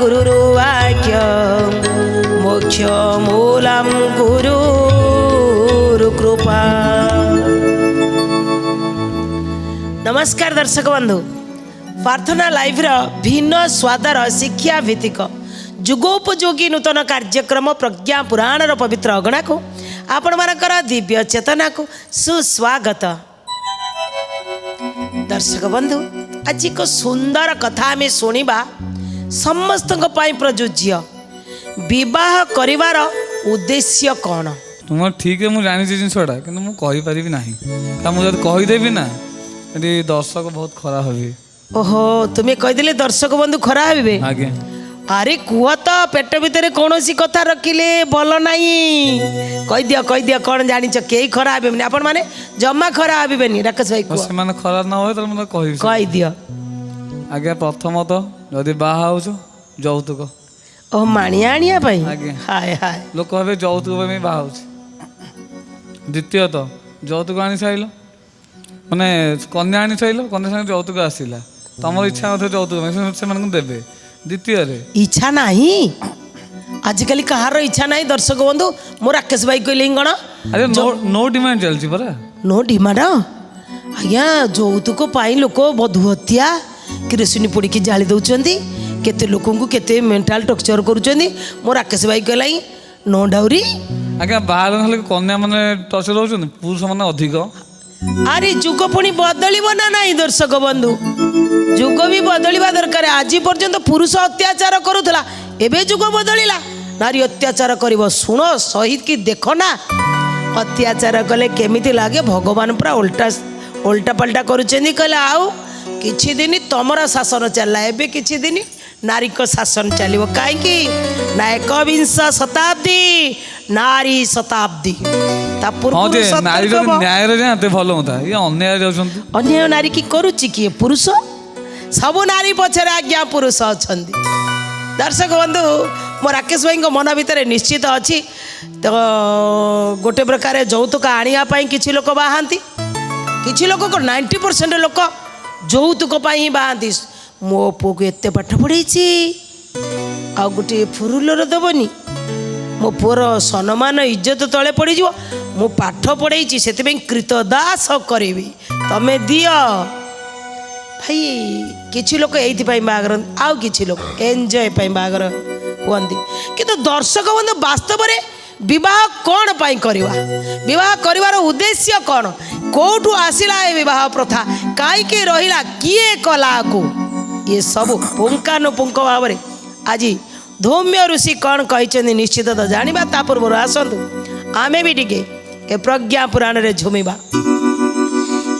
गुरुर्वाक्य मोक्षमूलं गुरुर्कृपा। नमस्कार दर्शक बंधु, प्रार्थना लाइव भिन्न स्वादर शिक्षा भित्तिक जुगोपयोगी नूतन कार्यक्रम प्रज्ञा पुराण पवित्र अगणा को आपण मानकर दिव्य चेतना को सुस्वागत। दर्शक बंधु, आज एक सुंदर कथा आम शुणा समस्त प्रयोज्य। विवाह करिवार उद्देश्य कौन? तुम ठीक है, मुझे जानी जिनसा कि मुझे ना मुझे कहीदेवी ना दर्शक बहुत खराब हे। ओहो, तुम्हें कहीदे दर्शक बंधु खराब हे? आगे अरे कुह तो पेट भितर कौन सी कथा रखिले भल नहीं। कहीदियो कौन जानी कई खराब हे आपण मैंने जमा खराब हे। राकेश भाई खराब ना हो कहीदियो। आगे प्रथम तो जदि बाहा यौतुक ओ माणिया आनिया पाई हाय हाय लोक भावे यौतुक बाहा। द्वितीय तो यौतुक आनी साइल माने कन्या आनी साइल कन्या संगे यौतुक आसला तुम इच्छा यौतुक से देवे। द्वितीय इच्छा नहीं आजिकल कहार इच्छा नहीं। दर्शक बंधु मो राकेश भाई कहले कौन अरे नो डिमांड चलती परा। नो डिमांड आज्ञा यौतुक पाई लोक बधू हत्या किरोसिनी पोड़ी जाली दौरान केते लोक केते मेंटल टर्चर करुँच। मो राकेश भाई कहला नो डाउरी। आज्ञा बाहर कन्या मैंने टर्चर हो पुरुष मैंने अधिक। अरे जुग पुणी बदलिब ना नहीं दर्शक बंधु, जुग भी बदलिबा दरकार। आज पर्यंत पुरुष अत्याचार करुला, एबे जुग बदलिला नारी अत्याचार करिब। शुण सहित की देख ना अत्याचार कले केमिति लागे। भगवान पूरा उल्टा उल्टा पल्टा करुचेंदी। कहले आउ किछि दिन तमरा शासन चलला, एबे किछि दिन नारी को शासन चलिबो। काहेकि ना एकविंश शताब्दी नारी शताब्दी अन्याय नारी की करुच्ची किए पुरुष। सब नारी पछरे आज्ञा पुरुष अच्छा। दर्शक बंधु मो राकेश भाई मन भितर निश्चित अच्छी तो गोटे प्रकार यौतुक आने किसी लोक बाहांती, किसी लोक को 90% लोक यौतुक ही बाहांती। मो पुओ को एत पाठ पढ़े आ गोटे फुरुलर दबनी, मो पुअर सम्मान इज्जत तले पड़ जा। मु पाठ पढ़े से कृतदास करी तमें दियो भाई। किसी लोक ये बागर आउ कि लोक एंजय बागर हुंती। किंतु दर्शक बंधु वास्तव में विवाह कौन पाई करवा? विवाह करिवार उद्देश्य कौन? कोठू आसिला ए विवाह प्रथा? कहीं रहिला किए कला को? ये सब पुंखानुपुंख भाव में आज धौम्य ऋषि कौन कही निश्चित तो जाना। ता पूर्व आसतु आमे भी टिके ए प्रज्ञा पुराण रे झुमिबा।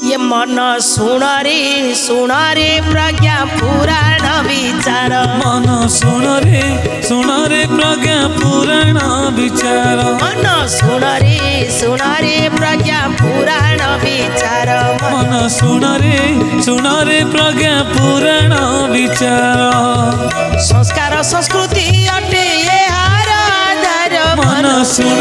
ये मन सुण रे प्रज्ञा पुराण विचार। मन सुण रे प्रज्ञा पुराण विचार। मन सुण रे प्रज्ञा पुराण विचार। मन सुण रे प्रज्ञा पुराण विचार। संस्कार संस्कृति अटे हार आधार। मन सुण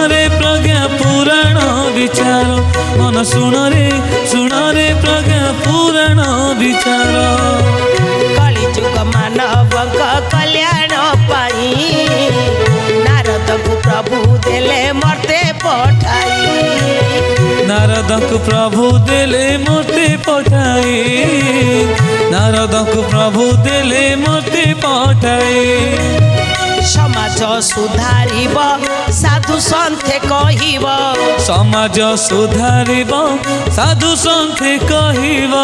रे प्रज्ञा पुराण विचार। मन सुण रे प्रज्ञा पुराण विचार। कलि जुग मानव कल्याण पाई नारद को प्रभु देले मरते पठाई। नारद को प्रभु देले मरते पठाई। नारद को प्रभु देले मरते पठाई। समाज सुधारिब साधु सन्थे कहिब। समाज सुधारिब साधु सन्थे कहिब।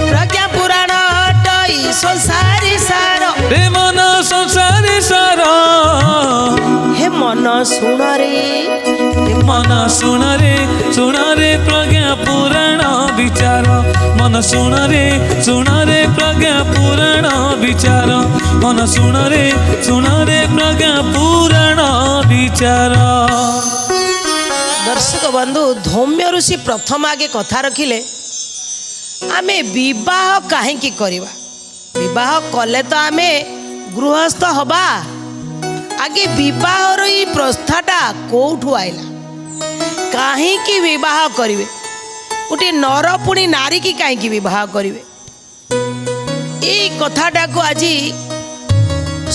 प्रज्ञा पुराण अटई संसारी सार। हे मन संसारी सार। हे मन सुण रे मन सुण रे प्रज्ञा पुराण विचार। मन सुण रे प्रज्ञा पुराण विचार। मन सुण रे प्रज्ञा पुराण विचार। दर्शक बंधु धौम्य ऋषि प्रथम आगे कथा रखिले आमे विवाह कहीं करवा? विवाह कले तो आमे गृहस्थ हवा। आगे विवाहर ये प्रस्थाटा कोठू आइला? कहीं विवाह करेंगे? गोटे नर पुणी नारी की कहीं विवाह करेंगे? এই কথাটাକୁ ଆଜି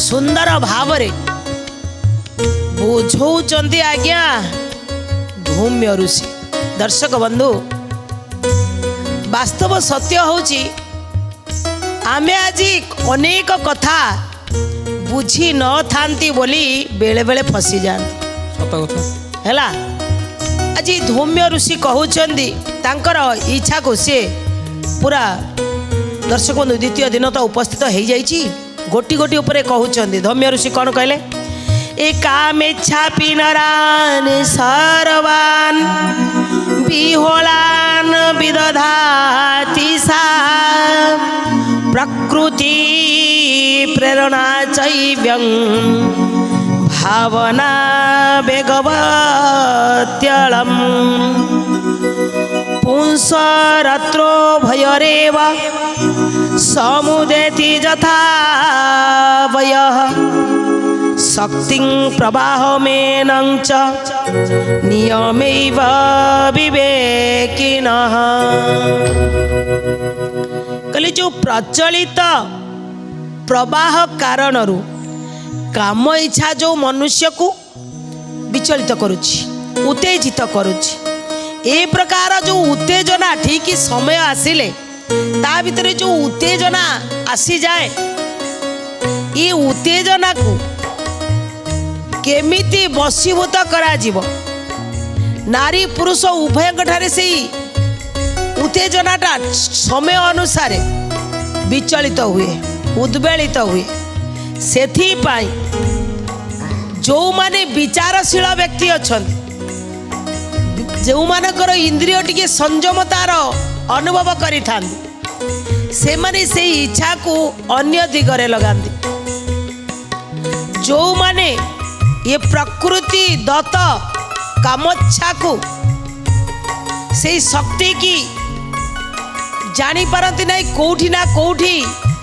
ସୁନ୍ଦର ଭାବରେ ବୁଝଉଛନ୍ତି ଆଜ୍ଞା ଧୌମ୍ୟ ଋଷି। ଦର୍ଶକ ବନ୍ଧୁ, ବାସ୍ତବ ସତ୍ୟ ହେଉଛି ଆମେ ଆଜି ଅନେକ କଥା ବୁଝି ନଥାନ୍ତି ବୋଲି ବେଳେ ବେଳେ ଫସିଯାଆନ୍ତି। ସତ କଥା ହେଲା, ଆଜି ଧୌମ୍ୟ ଋଷି କହୁଛନ୍ତି ତାଙ୍କର ଇଚ୍ଛାକୁ ସେ ପୁରା ଦର୍ଶକ ବନ୍ଧୁ ଦ୍ୱିତୀୟ ଦିନ ତ ଉପସ୍ଥିତ ହେଇଯାଇଛି। ଗୋଟି ଗୋଟି ଉପରେ କହୁଛନ୍ତି। ଧୌମ୍ୟ ଋଷି କ'ଣ କହିଲେ? ଏ କାମେଚ୍ଛା ପିନରାନ୍ ସରବାନ୍ ବିହୋଳାନ୍ ବିଦଧାତି ସା ପ୍ରକୃତି ପ୍ରେରଣା ଚୈବ୍ୟଂ ଭାବନା ବେଗବତ୍ୟଳମ୍ ପୁଂସରାତ୍ರೋ ଭୟରେବ ସମୁଦେତି ଯଥା ବୟଃ ଶକ୍ତିଂ ପ୍ରବାହମେନଂ ଚ ନିୟମୈବ ବିବେକିନଃ। କହିଲେ ଯେଉଁ ପ୍ରଚଳିତ ପ୍ରବାହ କାରଣରୁ କାମ ଇଚ୍ଛା ଯେଉଁ ମନୁଷ୍ୟକୁ ବିଚଳିତ କରୁଛି, ଉତ୍ତେଜିତ କରୁଛି, ଏ ପ୍ରକାର ଯେଉଁ ଉତ୍ତେଜନା ଠିକ୍ ସମୟ ଆସିଲେ ତା ଭିତରେ ଯେଉଁ ଉତ୍ତେଜନା ଆସିଯାଏ, ଏ ଉତ୍ତେଜନାକୁ କେମିତି ବଶୀଭୂତ କରାଯିବ? ନାରୀ ପୁରୁଷ ଉଭୟଙ୍କ ଠାରେ ସେଇ ଉତ୍ତେଜନାଟା ସମୟ ଅନୁସାରେ ବିଚଳିତ ହୁଏ, ଉଦ୍ବେଳିତ ହୁଏ। ସେଥିପାଇଁ ଯେଉଁମାନେ ବିଚାରଶୀଳ ବ୍ୟକ୍ତି ଅଛନ୍ତି, ଯେଉଁମାନଙ୍କର ଇନ୍ଦ୍ରିୟ ଟିକେ ସଂଯମତାର ଅନୁଭବ କରିଥାନ୍ତି, ସେମାନେ ସେଇ ଇଚ୍ଛାକୁ ଅନ୍ୟ ଦିଗରେ ଲଗାନ୍ତି। ଯେଉଁମାନେ ଏ ପ୍ରକୃତି ଦତ୍ତ କାମଚ୍ଛାକୁ ସେଇ ଶକ୍ତି କି ଜାଣିପାରନ୍ତି ନାହିଁ, କେଉଁଠି ନା କେଉଁଠି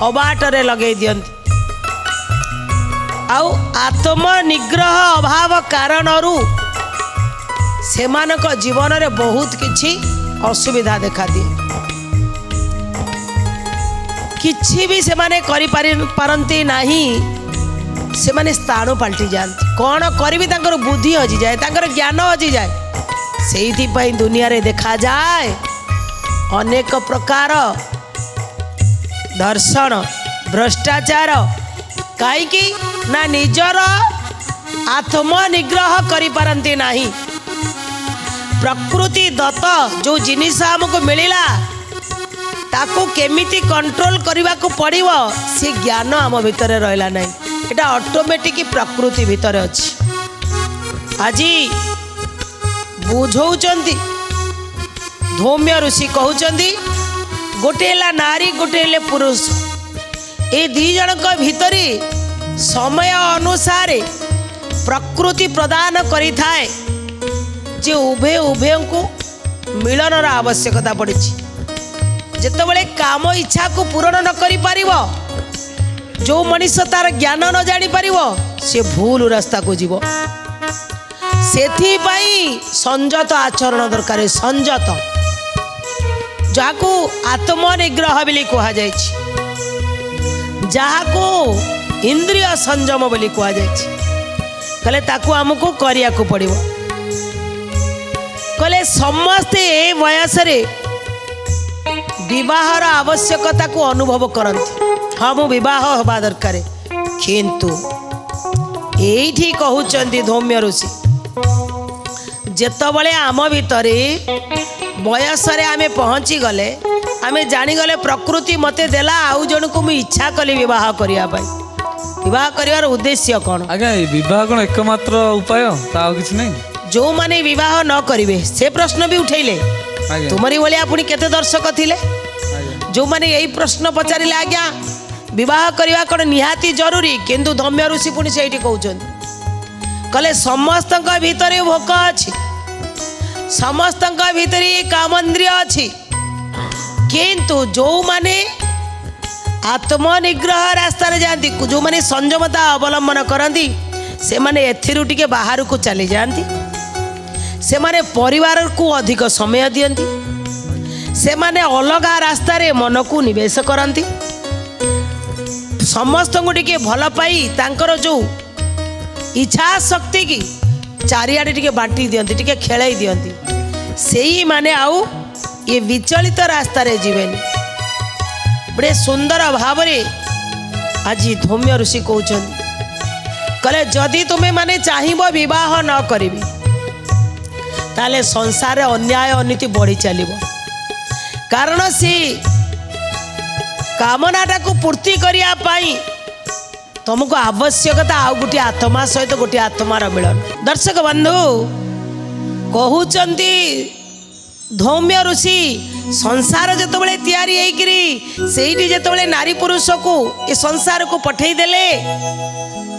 ଅବାଟରେ ଲଗେଇ ଦିଅନ୍ତି। ଆଉ ଆତ୍ମ ନିଗ୍ରହ ଅଭାବ କାରଣରୁ ସେମାନଙ୍କ ଜୀବନରେ ବହୁତ କିଛି ଅସୁବିଧା ଦେଖାଦିଏ। କିଛି ବି ସେମାନେ କରିପାରନ୍ତି ନାହିଁ, ସେମାନେ ସ୍ଥାଣୁ ପାଲଟି ଯାଆନ୍ତି। କ'ଣ କରିବି ତାଙ୍କର ବୁଦ୍ଧି ହଜିଯାଏ, ତାଙ୍କର ଜ୍ଞାନ ହଜିଯାଏ। ସେଇଥିପାଇଁ ଦୁନିଆରେ ଦେଖାଯାଏ ଅନେକ ପ୍ରକାର ଦର୍ଶନ, ଭ୍ରଷ୍ଟାଚାର। କାହିଁକି ନା ନିଜର ଆତ୍ମ ନିଗ୍ରହ କରିପାରନ୍ତି ନାହିଁ। ପ୍ରକୃତି ଦତ୍ତ ଯେଉଁ ଜିନିଷ ଆମକୁ ମିଳିଲା ତାକୁ କେମିତି କଣ୍ଟ୍ରୋଲ କରିବାକୁ ପଡ଼ିବ ସେ ଜ୍ଞାନ ଆମ ଭିତରେ ରହିଲା ନାହିଁ। এটা অটোমেটিক প্রকৃতি ভিতরে ଅଛି। আজি বুঝাউଛନ୍ତି ধৌম্য ঋষি কହୁଛନ୍ତି গোটে ହେଲା নারী গোটে ହେଲେ পুরুষ, এই দুই জনক ভিতরে সময় অনুসারে প্রকৃতি প্রদান করিথাए যে উভয়ଙ୍କୁ মিলনর আবশ্যকতা পড়িছি। যেতবেলে কাম ইচ্ছাକୁ ପୂରଣ ନ କରିପାରିବ, जो मनीष तार ज्ञान न जानी पारिबो से भूल रास्ता को जीव। सेथिपाई संयत आचरण दरकार। संयत जाको आत्मनिग्रह बोली कहा जायछि, जाको इंद्रिय संयम बोली कहा जायछि। कहले ताकू हमको करिया को पड़िबो। कहले समस्ते ए वयस रे विवाहर आवश्यकता को अनुभव करंती। हाँ मु विवाह हवा दरकार, किंतु एठी कहउचंती धौम्य ऋषि जेतबले आम भितरे बयस रे आमे पहुँची गले, आमे जानी गले प्रकृति मते देला आउ जन को मु इच्छा कली विवाह करिया पाई। विवाह करिवार उद्देश्य कोन? आज्ञा विवाह कोन एकमात्र उपाय, ता किछ नै। जो माने विवाह न करिवे से प्रश्न भी उठैले। तुमरी भलिया पुनी केते दर्शक थिले जो माने यही प्रश्न पचारिले आज्ञा विवाह करवा कौन निहाती जरूरी, किंतु धौम्य ऋषि पुणी से कहले समस्त भितर भोक अच्छी, समस्त भितर कामेन्द्रिय अच्छी, किंतु जो माने आत्मनिग्रह रास्तार जाती, जो माने संयमता अवलंबन करती, से माने एथिरु टिके बाहर को चली जाती, से माने परिवार को अधिक समय दियंती, से माने अलगा रास्तार मन को निवेश करती। समस्त को टिके भल पाई तांकर जो इच्छा शक्ति की चारिआडे टिके बांटी दियंती टिके खेलाई दियंती सेई माने आउ ये विचलित रास्ता रे जीवेनी। बड़े सुंदर भाव रे आज धौम्य ऋषि कहउछन कले जदि तुम्हें माने चाहिबो विवाह न करिबी ताले संसार अन्याय अनीति बढ़ी चलिबो कारण से कामनाटा को पूर्ति करिया पाई तुमको आवश्यकता आउ गोटे आत्मा सहित गोटे आत्मार मिलन। दर्शक बंधु कहउचंती धौम्य ऋषि संसार जितेबाला तैयारी होइकरी सेठी जितेबाला नारी पुरुष को ये संसार को पठेई देले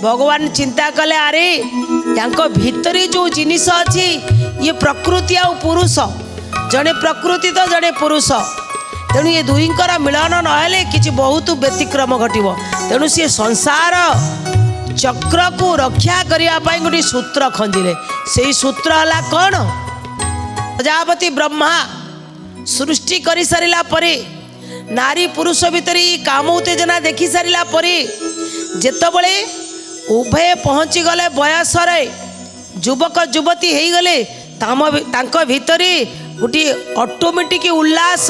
भगवान चिंता कले अरे यांको भितरी जो जिनिस अछि ये प्रकृति आ पुरुष जड़े प्रकृति तो जड़े पुरुष तेणु ये दुईंकर मिलन नहेले किछि बहुत व्यतिक्रम घटिबो तेणु सी संसार चक्र को रक्षा करिया पाई गोटे सूत्र खंजिले सेई सूत्र हला कौन प्रजापति ब्रह्मा सृष्टि करि सारिला परे नारी पुरुष भितर काम उत्तेजना देखि सारिला परे जेतबळे उभय पहुँची गले बयस रे युवक युवती हो गले तांको भितरे गोटे ऑटोमेटिक उल्लास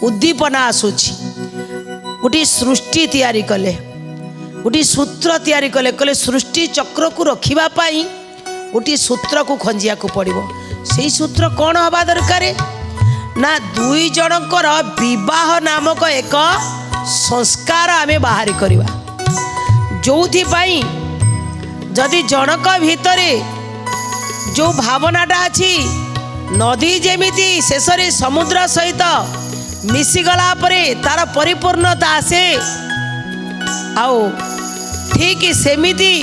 उद्दीपना आसुची गोटे सृष्टि तैयारी कले गोटे सूत्र तैयारी कले कले सृष्टि चक्र को रखिबा पाई गोटे सूत्र को खंजिया को पड़िबो सेई सूत्र कौन हवा दरकार ना दुई जनकर विवाह नामक एक संस्कार आमे बाहर करिबा जोथि पाई जदि जनक भितरे जो भावनाटा अछि नदी जेमिति शेष रे समुद्र सहित मिसिगला परे तार परिपूर्णता आसे आओ ठीक सेमिति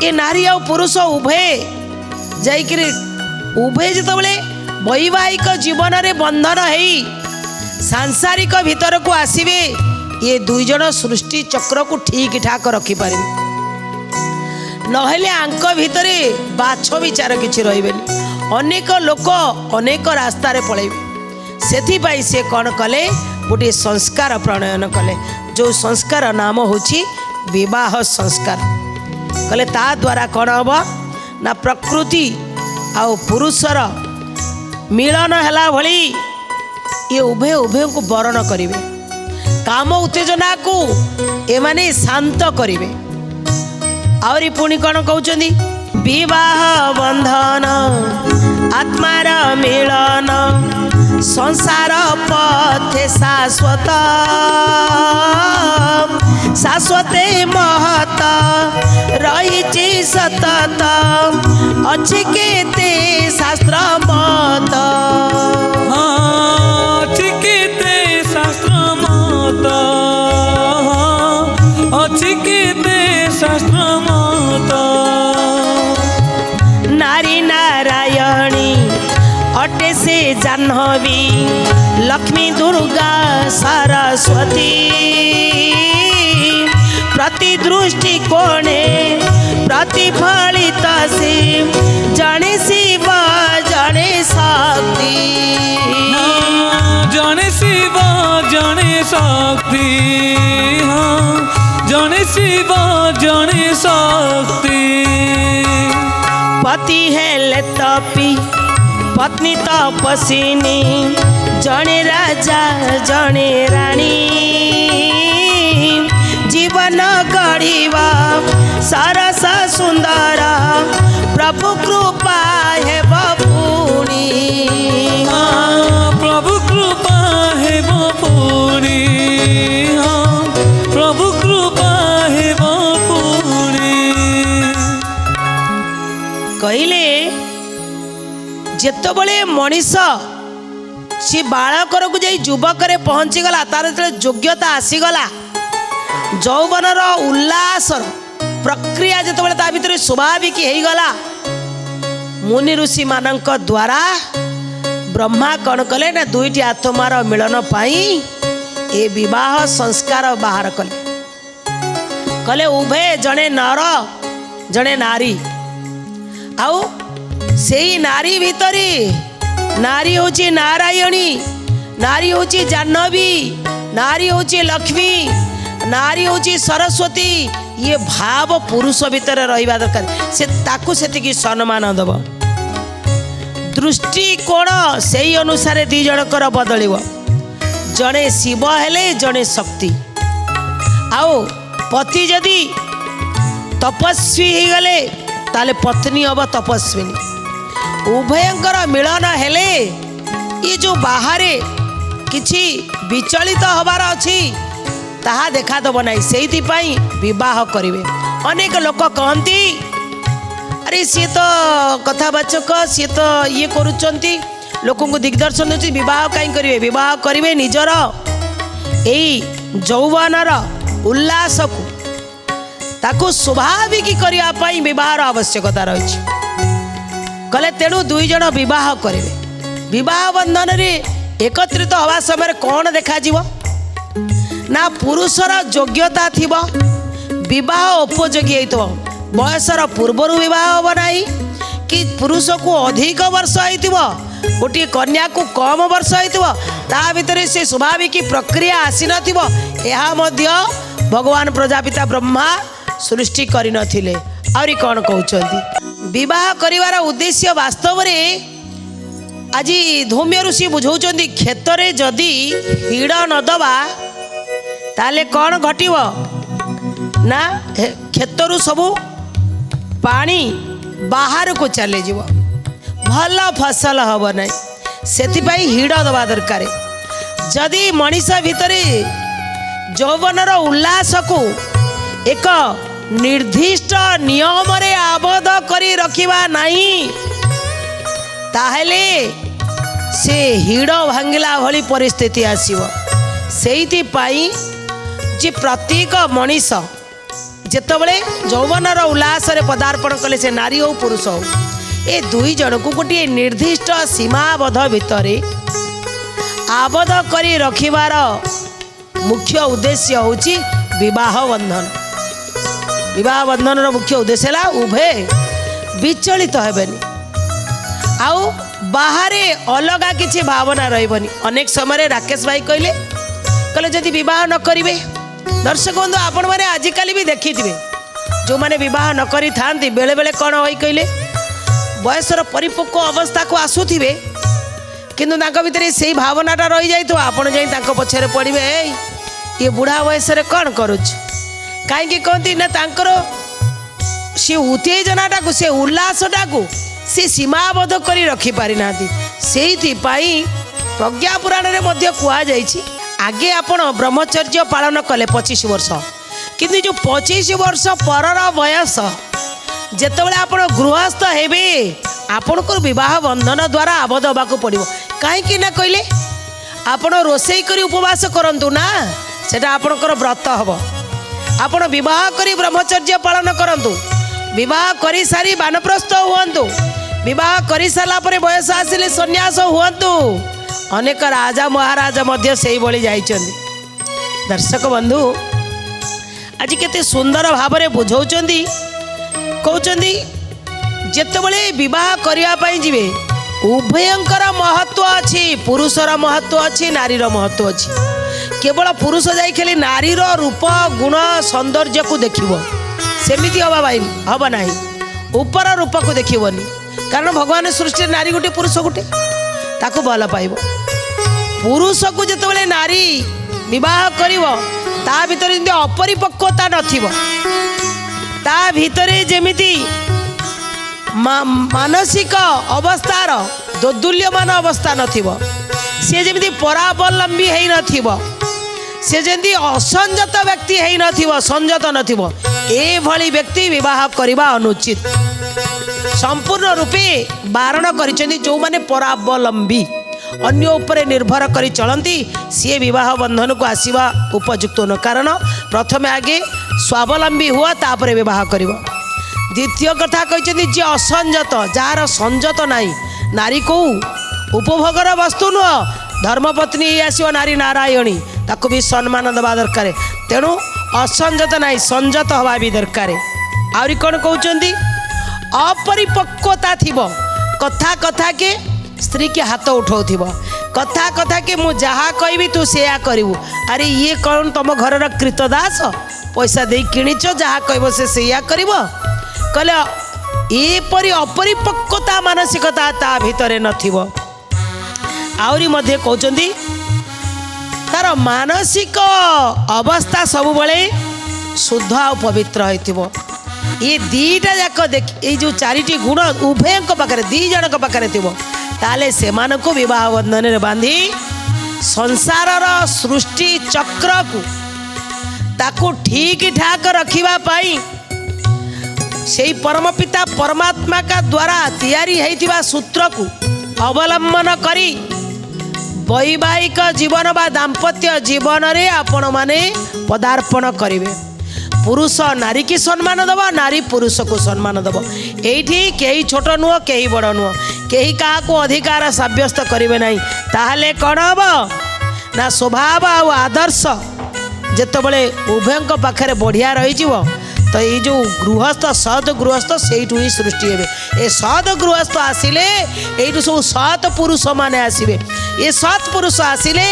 ये नारी और पुरुष उभय जाइकरी उभय जितेबाला वैवाहिक जीवन रे बंधन हेई सांसारिक भीतर को आसीबे ये दुई जन सृष्टि चक्र को ठीक ठाक रखी पारे नहेले आंक भितरे बाछ विचार किछि रहिबेनी अनेक लोक अनेक रास्ता रे पळेबे सेथिपाई से कौन कले गोटे संस्कार प्रणयन कले जो संस्कार नाम होछि विवाह संस्कार कले ता द्वारा कौन हम ना प्रकृति आउ पुरुषर मिलन हैला भली ये उभय उभय को वरण करिवे काम उत्तेजना को एमाने शांत करिवे आउरी पुणी कौन कहउचंदी विवाह बंधन आत्मार मिलन संसार पथे शाश्वत शाश्वते महत रहिछि सतत अछि केते शास्त्र मत अछि केते शास्त्र मत अछि केते शास्त्र मत नारी नारायणी अटे से जाह्नवी लक्ष्मी दुर्गा सरस्वती प्रति दृष्टि कोणे प्रतिफलित से जने शिव जने शक्ति जने शिव जने शक्ति जने शिव जने शक्ति पति हेले तपी पत्नी तपस्विनी जने राजा जने रानी जीवन गढ़िबा सरस सुंदर प्रभु कृपा हेब पुणी प्रभु कृपा हेब पुणी प्रभु कृपा हेब पुणी कहले जेतबले मनीष सी बालकर को जाई युवक रे पहुंची गला तार योग्यता आसीगला जौवनर उल्लास प्रक्रिया जितेबाला ता भितर स्वाभाविक हो गला मुनि ऋषि मानक द्वारा ब्रह्मा कौन कले ना दुईटी आत्मार मिलन पाई ए विवाह संस्कार बाहर कले कले उभय जड़े नर जड़े नारी आउ सेई नारी भितरी नारी होची नारायणी नारी होची जाह्नवी नारी होची लक्ष्मी नारी होची सरस्वती ये भाव पुरुष भितर रहिबा दरकार से ताकू सेतिकी सम्मान दब दृष्टिकोण से अनुसार दी जनकर बदलिव जड़े शिव हेले जड़े शक्ति आओ पति जदि तपस्वी हो गले ताले पत्नी हम तपस्विनी उभयंकर मिलन हेले ये जो बाहर किछि विचलित हबार अछि ताहा देखा दब ना से विवाह करेंगे। अनेक लोक कहती अरे सी तो कथावाचक सी तो ये करुँच लोक दिग्दर्शन होती विवाह कहीं करेंगे विवाह करेंगे निजर यही यौवनर उल्लास को ताकू स्वाभाविक करने विवाह आवश्यकता रही कले तेणु दुई जन विवाह करेंगे विवाह बंधन रे एकत्रित हवा समय कौन देखा ना पुरुषर योग्यता थिबो विवाह उपयोगी होइतो बयसर पूर्वर विवाह हम ना कि पुरुष को अधिक वर्ष होइतिबो गोटे कन्या को कम वर्ष होइतिबो ता भितर से स्वाभाविक प्रक्रिया आसी नथिबो एहा मध्य भगवान प्रजापिता ब्रह्मा सृष्टि करि नथिले। आउरी कोन कहउचंती विवाह करिवार उद्देश्य वास्तव रे आज धौम्य ऋषि बुझौचंती क्षेत्र जदि हिड़ न दबा ताले कौन घटिव ना क्षेत्रु सबू पानी बाहर को चले जीव भल फसल हम ना से हिड़ दबा दरकार जदि मनीष भितर यौवनर उल्लास को एक निर्दिष्ट नियम रे आबद्ध करी रखिबा नहीं ताहले से हिड़ भांगिला भली परिस्थिति आसीबो। सेइति पाई जे प्रत्येक मनीष जेतबले यौवनर उल्लास रे पदार्पण कले से नारी हो पुरुष हो ए दुई जन को गोटे निर्दिष्ट सीमाबद्ध भितरे आबद्ध करी रखिबार मुख्य उद्देश्य होची विवाह बंधन। विवाह बंधन रो मुख्य उद्देश्य है उभय विचलित हेबेनी आउ बाहरे अलगा किछि भावना रहिबनी। अनेक समय राकेश भाई कहले जदि विवाह न करिवे दर्शक बंधु आपण मैंने आजिकल भी देखी जो मैंने विवाह न करी थांती बेले बेले कौन होई कहले बयसर परिपक्व अवस्था को आसुथिबे किंतु तांको भितर से भावनाटा रही जाइतो आपण जाई तांको पछरे पड़िबे ये बुढ़ा बयस रे कौन करूछ काहे कहती ना तांकर से उत्तेजनाटा को से उल्लासटा को से सीमाबद्ध करी रखी पारि नांती। सेइथि पाई प्रज्ञा पुराण रे मध्य कुआ जाइछि आगे आपण ब्रह्मचर्य पालन कले 25 वर्ष किंतु जो 25 वर्ष परर बयस जेतबेले आपण गृहस्थ हेबे आपण को विवाह बंधन द्वारा आबद्ध होबाक पड़िबो काहे ना कहले आपण रोषेई करी उपवास करंतु ना सेटा आपणकर व्रत हबो। आपण विवाह करी ब्रह्मचर्य पालन करंतु विवाह करी सारी वानप्रस्थ हुअंतु विवाह करी साला परे बयस आसिले सन्यास हुअंतु। अनेक राजा महाराजा मध्य से भली जाइछन्ति। दर्शक बंधु आज केते सुंदर भाव में बुझौचंती कहउचंती जेतेबेले विवाह करिया पई जिवे उभयंकर महत्व अछि पुरुषर महत्व अछि नारीर महत्व अछि। केवल पुरुष जाई खाली नारीर रूप गुण सौंदर्य को देखिबो सेमिति हवा भाई हबा नाही ऊपर रूप को देखिबोनी कारण भगवान सृष्टि नारी गोटे पुरुष गोटे ताको भल पाइबो। पुरुष को जेतेबेले नारी विवाह करिवो ता भितर जदि अपरिपक्वता नथिबो ता भितरे जेमिति मानसिक अवस्थार दोदुल्यमान अवस्था नथिबो से जेमिति परावलंबी हेई नथिबो से जेमिति असंजत व्यक्ति हेई नथिबो संजत नथिबो ए भली व्यक्ति विवाह करिबा अनुचित। संपूर्ण रूपे बारण करिसेंती जो माने परावलंबी अन्य उपरे निर्भर करी चलती सी विवाह बंधन को आसवा उपयुक्त न कारण प्रथमे आगे स्वावलंबी हुआ तापरे विवाह कर। द्वितीय कथा कहते जी असंजत जार संजत नाई नारी को उपभोगर वस्तु नुह धर्मपत्नी आसो नारी नारायणी ताको भी सम्मान देवा दरकार तेणु असंजत नाई संजत हवा भी दरकार। आउरी कौन कहते अपरिपक्वता थिबो कथा कथा के स्त्री के हाथ उठाऊ कथा कथा कि मु जहा कहबी तू सेया करिवु। अरे ये कौन तुम घरर कृतदास पैसा दे किणिच जहा कहब से सेया करिवो। कहले एपरी अपरिपक्वता मानसिकता ता भितरे नथिवो। आउरी मध्य कहउचंदी तार मानसिक अवस्था सब बळे शुद्ध आ पवित्र होइतिबो। ये दीटा जाक देख ये जो चारिटी गुण उभय पाखे दी जन पाखे थी ताले से विवाह बंधन रे बांधी संसारर सृष्टि चक्र को ताकू ठीक ठाक रखिबा पाई से परम पिता परमात्मा का द्वारा तैयारी होइतिबा सूत्र को अवलंबन करी वैवाहिक जीवन बा दाम्पत्य जीवन रे आपण माने पदार्पण करिवे। पुरुष नारी की सम्मान दब, नारी पुरुष को सम्मान दब। एठी कहीं छोट नुह कहीं बड़ नुह, कहीं क्या अधिकार सब्यस्त करेंगे ना। ताहले कौन हम ना स्वभाव आ आदर्श जितेबले उभय पाखे बढ़िया रही तो ये जो गृहस्थ सत गृहस्थ से ही सृष्टि हे। सत गृहस्थ आसिले यू सब सत पुरुष माने आसवे। ये सत पुरुष आसिले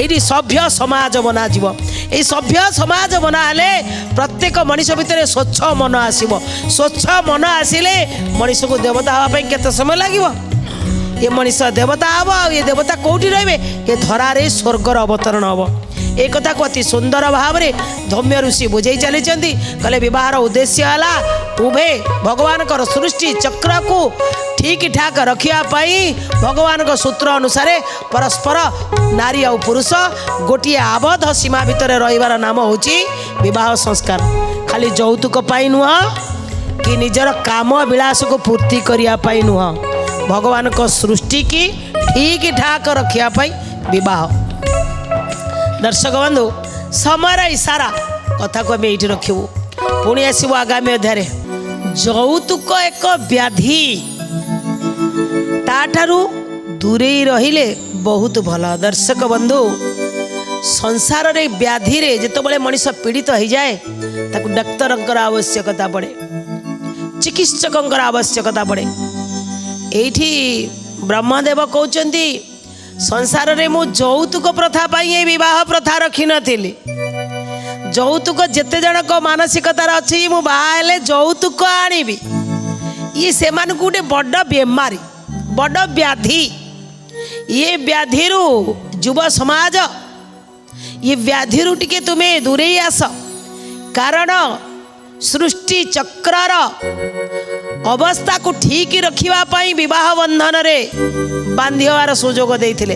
ये सभ्य समाज बना जीव। ये सभ्य समाज बनाले प्रत्येक मनीष भितर स्वच्छ मन आसव। स्वच्छ मन आसिले मनीष को देवता हाँवाई केते समय लगे। ये मनीष देवता हम ये देवता कौटी रे ये धरारे स्वर्गर अवतरण हम। एक कथा को अति सुंदर भाव में धौम्य ऋषि बुझे चली कहले विवाहर उद्देश्य है उभे भगवान का सृष्टि चक्र को ठीक ठाक रखापी भगवान का सूत्र अनुसार परस्पर नारी और पुरुष गोटे आबद्ध सीमा भितर रहिबार नाम होची विवाह संस्कार। खाली यौतुक पाई नुह कि निजर काम विलास को पूर्ति करने नुह भगवान को सृष्टि की ठीक ठाक रखापी विवाह। दर्शक बंधु समय इशारा कथा को आम ये रखू पुणी आसव आगामी अध्याय। यौतुक एक व्याधि ताठारू दूरे रहिले बहुत भल। दर्शक बंधु संसार रे व्याधि रे जितेबाला मनीष पीड़ित हो जाए ताकू डाक्तर आवश्यकता पड़े, चिकित्सक आवश्यकता पड़े। एठी ब्रह्मदेव कहते संसार रे मु यौतुक प्रथा पाई विवाह प्रथा रखी नथिली। यौतुक जेते जनक मानसिकतार अच्छी मु बाहले यौतुक आनिबी ये से गोटे बड़ बेमारी बड़ व्याधि। ये व्याधि युव समाज ये व्याधि टिके तुम्हें दूरे आस। कारण सृष्टि चक्रर अवस्था को ठीक रखापी विवाह बंधन रे बांधिबार सुजोग देइथिले।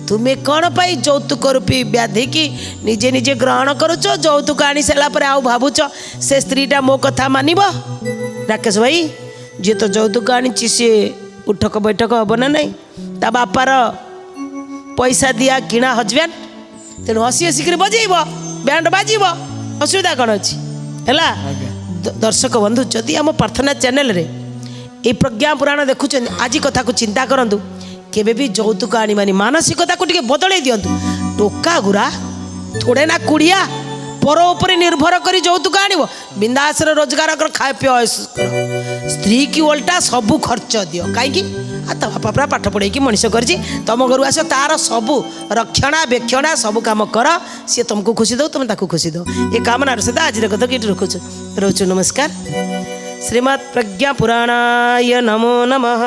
तुम्हें कौन पाई यौतुक रूपी व्याधि की निजे निजे ग्रहण करुच। यौतुक आनी सारा पर आउ भावुच से स्त्रीटा मो कथा मानिब। राकेश भाई जी तो यौतुक आनी सी उठक बैठक हम ना नहीं ता बापार पैसा दिया किणा हजबैंड तेणु हसी हसिक बजेब बैंड बाजिब असुविधा कौन अच्छी है। दर्शक बंधु जदि आम प्रार्थना चैनल रे ये प्रज्ञा पुराण देखुं आज कथा को चिंता करूँ केबे भी यौतुक आनी मानसिकता को टिके बदल दिंतु। टोका गुरा थोड़े ना कुड़िया पर उपरे निर्भर कर यौतुक आनिब बिंदास रोजगार कर खाए पिए स्त्री की उल्टा सबू खर्च दियो कहीं बापा पूरा पाठ पढ़े मनीष कर तुम घर आस तार सबू रक्षणा बेक्षणा सबू कम कर सी तुमको खुशी दो तुम ताकू खुशी दो ये कामना सहित आज कथा कि रखुचु रोचु। नमस्कार। श्रीमद् प्रज्ञा पुराणाय नमो नमः।